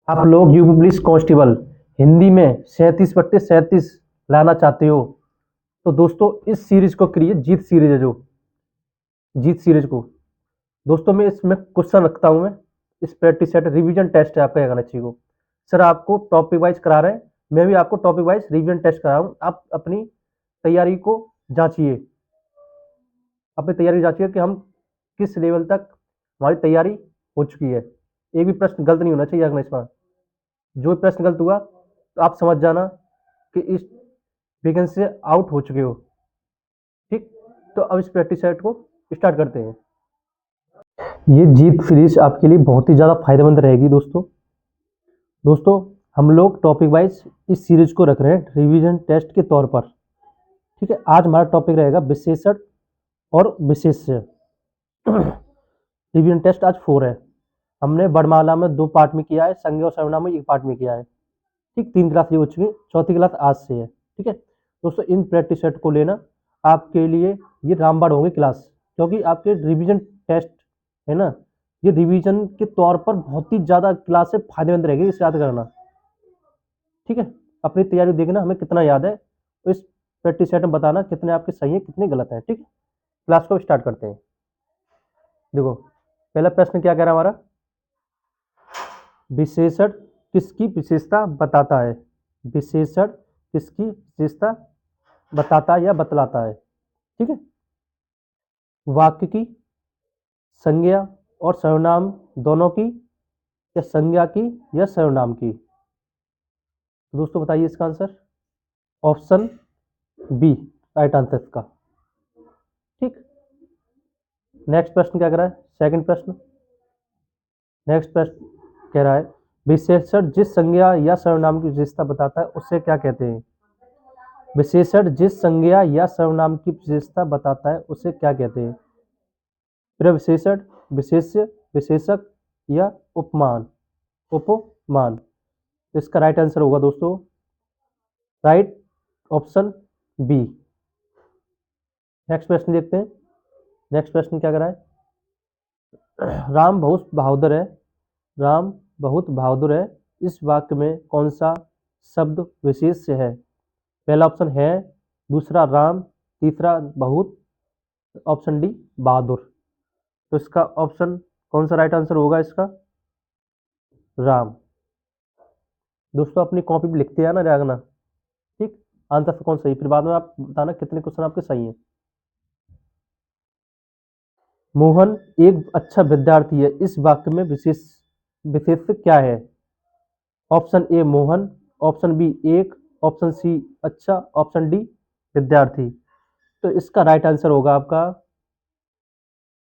आप लोग UP police constable Hindi में 37/37 लाना चाहते हो तो दोस्तों इस सीरीज को करिए। जीत सीरीज है जो जीत सीरीज को दोस्तों मैं इसमें क्वेश्चन रखता हूं। मैं इस प्रैक्टिस सेट रिवीजन टेस्ट है आपका करना चाहिए को। सर आपको टॉपिक वाइज करा रहे हैं, मैं भी आपको टॉपिक वाइज रिवीजन टेस्ट करा रहा हूं। आप अपनी तैयारी को जांचिए, अपनी तैयारी जांचिए कि हम किस लेवल तक हमारी तैयारी हो चुकी है। एक भी प्रश्न गलत नहीं होना चाहिए अगला इसमें। जो प्रश्न गलत हुआ तो आप समझ जाना कि इस वैकेंसी से आउट हो चुके हो। ठीक, तो अब इस प्रैक्टिस सेट को स्टार्ट करते हैं। ये जीत सीरीज आपके लिए बहुत ही ज़्यादा फायदेमंद रहेगी दोस्तों हम लोग टॉपिक वाइज इस सीरीज को रख रहे हैं रिवीजन टेस्ट के तौर पर। ठीक है, आज हमारा टॉपिक रहेगा विशेषण और विशेष्य। रिवीजन टेस्ट आज 4 है। हमने वर्णमाला में 2 पार्ट में किया है, संज्ञा और सर्वनाम में 1 पार्ट में किया है। ठीक, 3 क्लास ये हो चुकी है, 4थी क्लास आज से है। ठीक है दोस्तों, इन प्रैक्टिस सेट को लेना आपके लिए ये रामबाण होंगे क्लास, क्योंकि आपके रिवीजन टेस्ट है ना, ये रिवीजन के तौर पर बहुत ही ज़्यादा क्लास से फायदेमंद रहेगी, इसे याद करना। ठीक है, अपनी तैयारी देखना हमें कितना याद है, तो इस प्रैक्टिस सेट में बताना कितने आपके सही है कितने गलत है। ठीक है, क्लास को स्टार्ट करते हैं। देखो पहला प्रश्न क्या कह रहा है हमारा, विशेषण किसकी विशेषता बताता है। विशेषण किसकी विशेषता बताता है या बतलाता है। ठीक है, वाक्य की, संज्ञा और सर्वनाम दोनों की, या संज्ञा की या सर्वनाम की। तो दोस्तों बताइए इसका answer. Option B right answer इसका। ठीक, नेक्स्ट प्रश्न क्या कह रहा है, सेकंड प्रश्न। नेक्स्ट प्रश्न कह रहा है विशेषण जिस संज्ञा या सर्वनाम की विशेषता बताता है उसे क्या कहते हैं। विशेषण जिस संज्ञा या सर्वनाम की विशेषता बताता है उसे क्या कहते हैं। प्रविशेषण, विशेष्य, विशेषक या उपमान। उपमान, इसका राइट आंसर होगा दोस्तों राइट ऑप्शन बी। नेक्स्ट प्रश्न देखते हैं। नेक्स्ट प्रश्न क्या कर रहा है, राम बहुत बहादुर है। राम बहुत बहादुर है, इस वाक्य में कौन सा शब्द विशेष्य है। पहला ऑप्शन है, दूसरा राम, तीसरा बहुत, ऑप्शन डी बहादुर। तो इसका ऑप्शन कौन सा राइट आंसर होगा इसका, राम। दोस्तों अपनी कॉपी पे लिखते हैं ना जागना। ठीक, आंसर से कौन सही, फिर बाद में आप बताना कितने क्वेश्चन आपके सही हैं। मोहन एक अच्छा विद्यार्थी है, इस वाक्य में विशेष क्या है। Option A Mohan, option B एक, ऑप्शन सी अच्छा, ऑप्शन डी विद्यार्थी। तो इसका राइट आंसर होगा आपका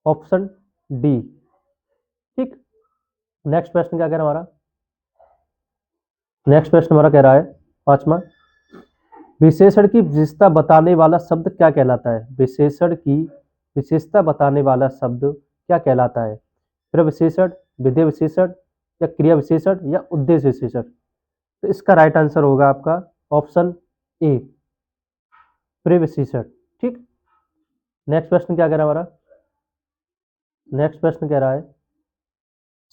ऑप्शन डी। ठीक, नेक्स्ट प्रश्न क्या कह रहा है हमारा। नेक्स्ट प्रश्न हमारा कह रहा है पांचवा, विशेषण की विशेषता बताने वाला शब्द क्या कहलाता है। विशेषण की विशेषता बताने वाला शब्द क्या कहलाता है। प्रविशेषण, विधेय विशेषण या क्रिया विशेषण या उद्देश्य विशेषण। तो इसका राइट आंसर होगा आपका ऑप्शन ए प्रविशेषण। ठीक, नेक्स्ट प्रश्न क्या कह रहा है हमारा। नेक्स्ट प्रश्न कह रहा है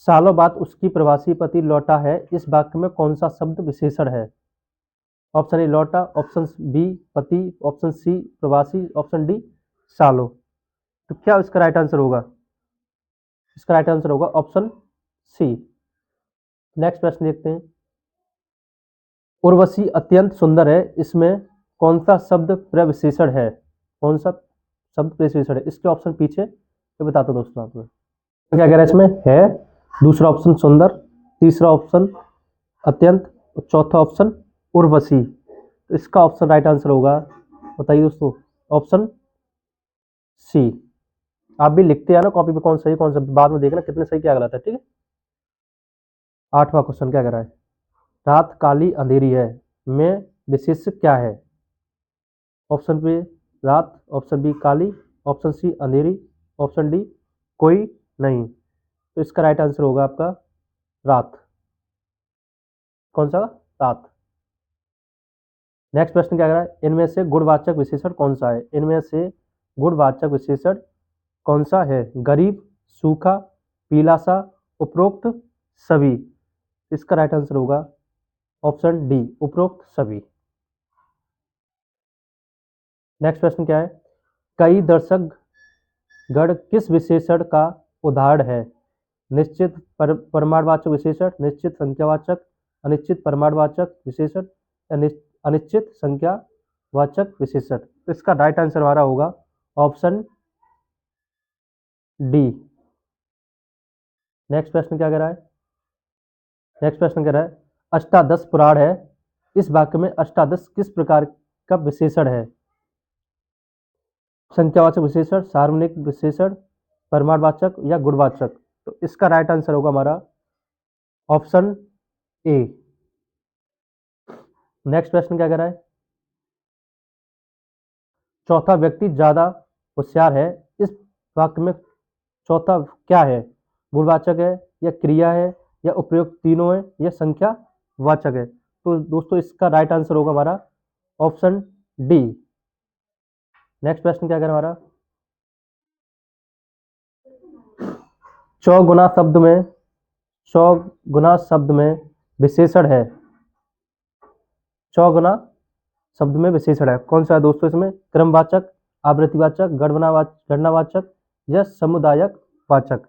सालों बाद उसकी प्रवासी पति लौटा है, इस वाक्य में कौन सा शब्द विशेषण है। ऑप्शन ए लौटा, ऑप्शन बी पति, ऑप्शन सी प्रवासी, ऑप्शन डी सालों। तो क्या इसका राइट आंसर होगा, इसका राइट आंसर होगा ऑप्शन सी। नेक्स्ट प्रश्न देखते हैं, उर्वशी अत्यंत सुंदर है, इसमें कौन सा शब्द प्रविशेषण है। कौन सा शब्द प्रविशेषण है, इसके ऑप्शन पीछे ये बताता हूं दोस्तों आपको। क्या कह रहा है इसमें है, दूसरा ऑप्शन सुंदर, तीसरा ऑप्शन अत्यंत, चौथा ऑप्शन उर्वशी। तो इसका ऑप्शन राइट आंसर होगा, बताइए दोस्तों, ऑप्शन सी। आप भी लिखते हैं ना कॉपी पे कौन सही कौन सा, बाद में देखना कितने सही क्या गलत है। ठीक है, आठवां क्वेश्चन क्या कह रहा है, रात काली अंधेरी है में विशेष क्या है। ऑप्शन पे रात, ऑप्शन बी काली, ऑप्शन सी अंधेरी, ऑप्शन डी कोई नहीं। तो इसका राइट आंसर होगा आपका रात। कौन सा, रात। नेक्स्ट प्रश्न क्या कह रहा है, इनमें से गुणवाचक विशेषण कौन सा है। इनमें से गुणवाचक विशेषण कौन सा है, गरीब, सूखा, पीला सा, उपरोक्त, सभी। इसका राइट आंसर होगा ऑप्शन डी, उपरोक्त सभी। नेक्स्ट प्रश्न क्या है? कई दर्शक गण किस विशेषण का उदाहरण है? निश्चित परमाणुवाचक विशेषण, निश्चित संख्यावाचक, अनिश्चित परमाणुवाचक विशेषण या अनिश्चित संख्यावाचक विशेषण। तो इसका राइट आंसर हमारा होगा ऑप्शन डी। नेक्स्ट प्रश्न क्या कह रहा है? नेक्स्ट प्रश्न कह रहा है अष्टादश पुराण है, इस वाक्य में अष्टादश किस प्रकार का विशेषण है? संख्यावाचक विशेषण, सार्वजनिक विशेषण, परमाणुवाचक या गुणवाचक। तो इसका राइट आंसर होगा हमारा ऑप्शन ए। नेक्स्ट प्रश्न क्या कह रहा है? चौथा व्यक्ति ज्यादा होशियार है, इस वाक्य में चौथा क्या है? गुणवाचक है या क्रिया है या उपयुक्त तीनों है या संख्या वाचक है? तो दोस्तों इसका राइट आंसर होगा हमारा ऑप्शन डी। नेक्स्ट प्रश्न क्या कह रहा है हमारा? चौगुना शब्द में विशेषण है। चौगुना शब्द में विशेषण है, कौन सा है दोस्तों? इसमें क्रमवाचक, आवृत्तिवाचक, गणनावाचक या समुदायक वाचक।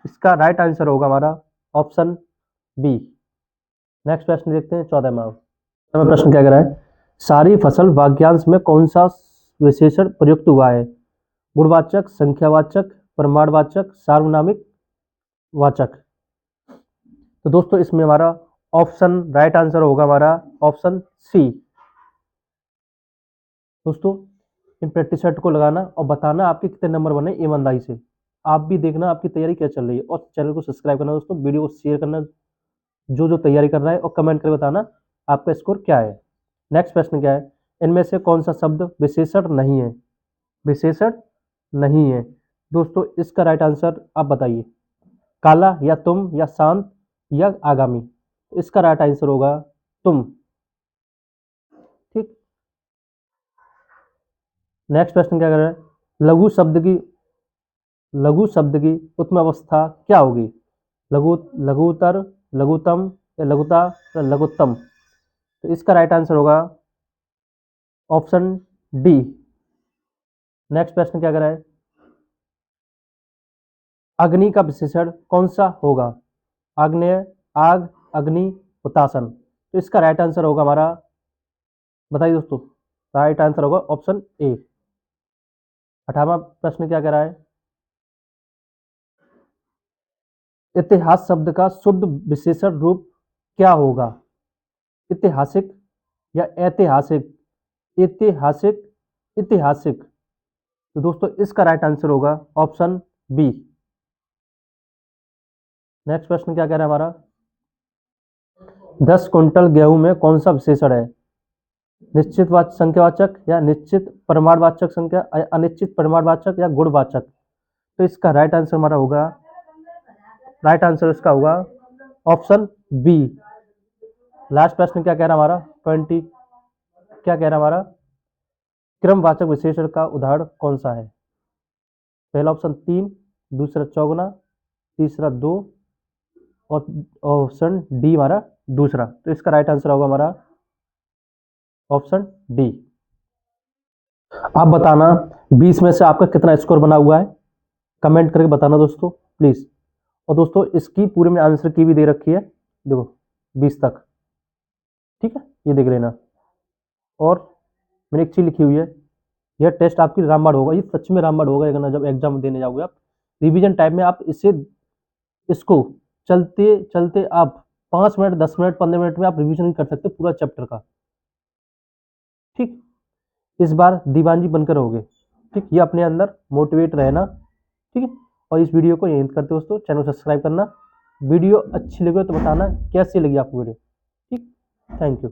इसका राइट आंसर होगा हमारा ऑप्शन बी। नेक्स्ट प्रश्न देखते हैं 14वां प्रश्न क्या कह रहा है? सारी फसल वाक्यांश में कौन सा विशेषण प्रयुक्त हुआ है? गुणवाचक, संख्यावाचक, प्रमाणवाचक, सार्वनामिक वाचक। तो दोस्तों इसमें हमारा ऑप्शन राइट आंसर होगा हमारा ऑप्शन सी। दोस्तों इन प्रैक्टिस सेट को लगाना और बताना आपके कितने नंबर बने ईमानदारी से। आप भी देखना आपकी तैयारी क्या चल रही है और चैनल को सब्सक्राइब करना दोस्तों, वीडियो को शेयर करना जो तैयारी कर रहा है और कमेंट करके बताना आपका स्कोर क्या है। नेक्स्ट प्रश्न क्या है? इनमें से कौन सा शब्द विशेषण नहीं है? विशेषण नहीं है दोस्तों, इसका राइट आंसर आप बताइए। काला या तुम या शांत या आगामी। इसका राइट आंसर होगा तुम। ठीक। नेक्स्ट प्रश्न क्या कर रहा है? लघु शब्द की उत्तम अवस्था क्या होगी? लघुतर, लघुतम या लघुता या लघुत्तम। तो इसका राइट आंसर होगा ऑप्शन डी। नेक्स्ट प्रश्न क्या कर रहा है? अग्नि का विशेषण कौन सा होगा? आग्नेय, आग, अग्नि, हुतासन। तो इसका राइट आंसर होगा हमारा, बताइए दोस्तों, राइट आंसर होगा ऑप्शन ए। 18वां प्रश्न क्या कह रहा है? इतिहास शब्द का शुद्ध विशेषण रूप क्या होगा? ऐतिहासिक या ऐतिहासिक? ऐतिहासिक, ऐतिहासिक। तो दोस्तों इसका राइट आंसर होगा ऑप्शन बी। नेक्स्ट प्रश्न क्या कह रहा है हमारा? 10 क्विंटल गेहूं में कौन सा विशेषण है? निश्चित संख्यावाचक या निश्चित परमाणुवाचक संख्या, अनिश्चित परमाणुवाचक या गुणवाचक। तो इसका राइट आंसर हमारा होगा, राइट आंसर इसका होगा ऑप्शन बी। लास्ट प्रश्न क्या कह रहा है हमारा? 20 क्या कह रहा है हमारा? क्रमवाचक विशेषण का उदाहरण कौन सा है? पहला ऑप्शन 3, दूसरा चौगुना, तीसरा 2 और ऑप्शन डी हमारा दूसरा। तो इसका राइट आंसर होगा हमारा ऑप्शन डी। आप बताना 20 में से आपका कितना स्कोर बना हुआ है, कमेंट करके बताना दोस्तों प्लीज। और दोस्तों इसकी पूरी में आंसर की भी दे रखी है, देखो 20 तक, ठीक है, ये देख लेना। और मैंने एक चीज लिखी हुई है, यह टेस्ट आपकी रामबाण होगा, ये सच में रामबाण होगा अगर जब एग्जाम देने जाओगे आप। रिवीजन टाइम में आप इसको चलते चलते आप 5 मिनट, 10 मिनट, 15 मिनट में आप रिवीजन कर सकते पूरा चैप्टर का। ठीक, इस बार दीवान जी बनकर रहोगे। ठीक, ये अपने अंदर मोटिवेट रहना। ठीक है, और इस वीडियो को यहीं करते दोस्तों, चैनल सब्सक्राइब करना। वीडियो अच्छी लगे तो बताना कैसी लगी आपको वीडियो। ठीक, थैंक यू।